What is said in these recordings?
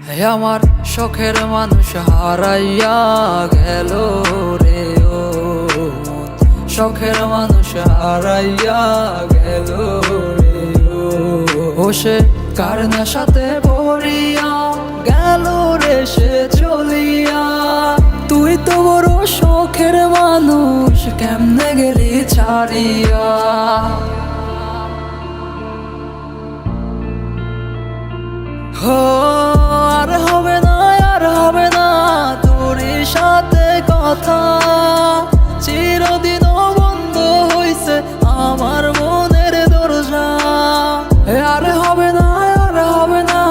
হে আমার শখের মানুষ হারাইয়া গেল রে ও মন, শখের মানুষ হারাইয়া গেল রে ও সে কার নেশাতে পড়িয়া গেল রে সে চলিয়া। তুই তো বড় শখের মানুষ, কেমনে গেলি ছাড়িয়া। আর হবে না, আর হবে না তোর সাথে কথা, চিরদিন বন্ধ হইছে আমার মনের দরজা। আর হবে না, আর হবে না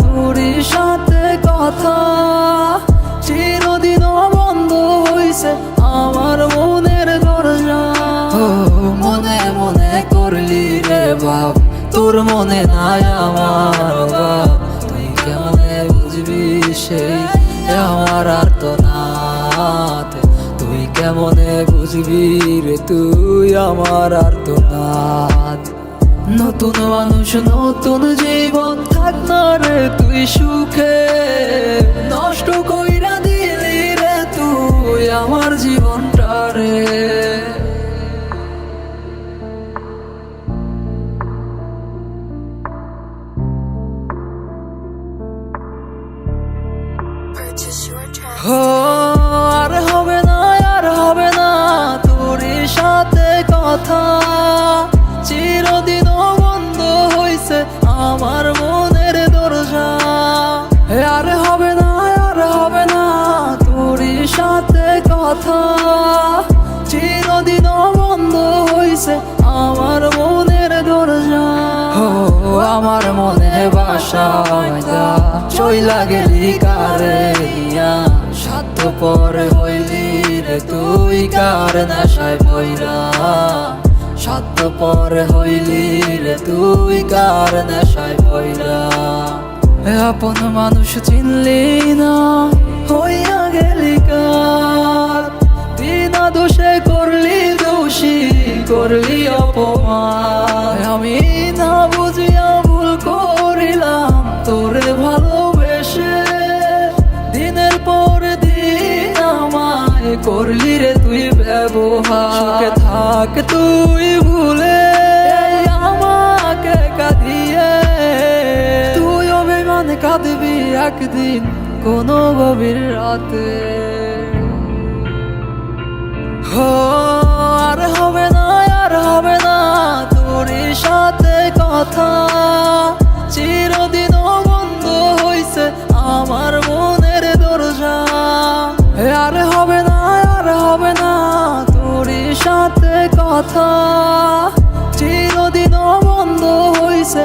তোর সাথে কথা, চিরদিন বন্ধ হইছে আমার মনের দরজা। মনে মনে করলি রে বাপ, তোর মনে নাই আমার বাপ, তুই কেমনে বুঝবি সেই আমার আর তো নাথ। তুই কেমনে বুঝবি রে তুই আমার আর তো নাথ। নতুন মানুষ নতুন জীবন, থাক না রে তুই সুখে, নষ্ট কইরা দিলি রে তুই আমার জীবনটা রে। আর হবে না, আর হবে না তোর সাথে কথা, চিরদিন বন্ধ হইছে আমার মনের দরজা। আর হবে না, আর হবে না তোর সাথে কথা, চিরদিন বন্ধ হইছে আমার মনের দরজা। আমার মনে বাসা চইলা গেলি কারে দিয়া, স্বার্থপর হইলি রে তুই কার নেশায় পইরা। স্বার্থপর হইলি রে তুই কার নেশায় পইরা। আপন মানুষ চিনলি না, হইয়া গেলি কার, বিনা দোষে করলি দোষী, করলি অপমান। আমি না বুঝিয়া ভুল করিলাম তোরে ভালোবেসে, দিনের পর দিন আমায় করলি রে তুই ব্যবহার। সুখে থাক তুই ভুলে আমাকে কাঁদিয়ে, তুই অভিমান কাঁদবি একদিন কোনো গভীর রাতে। আর হবে না, আর হবে না তোর সাথে কথা, চিরদিন বন্ধ হইছে আমার মনের দরজা। আর হবে না, আর হবে না তোর সাথে কথা, চিরদিন বন্ধ হইছে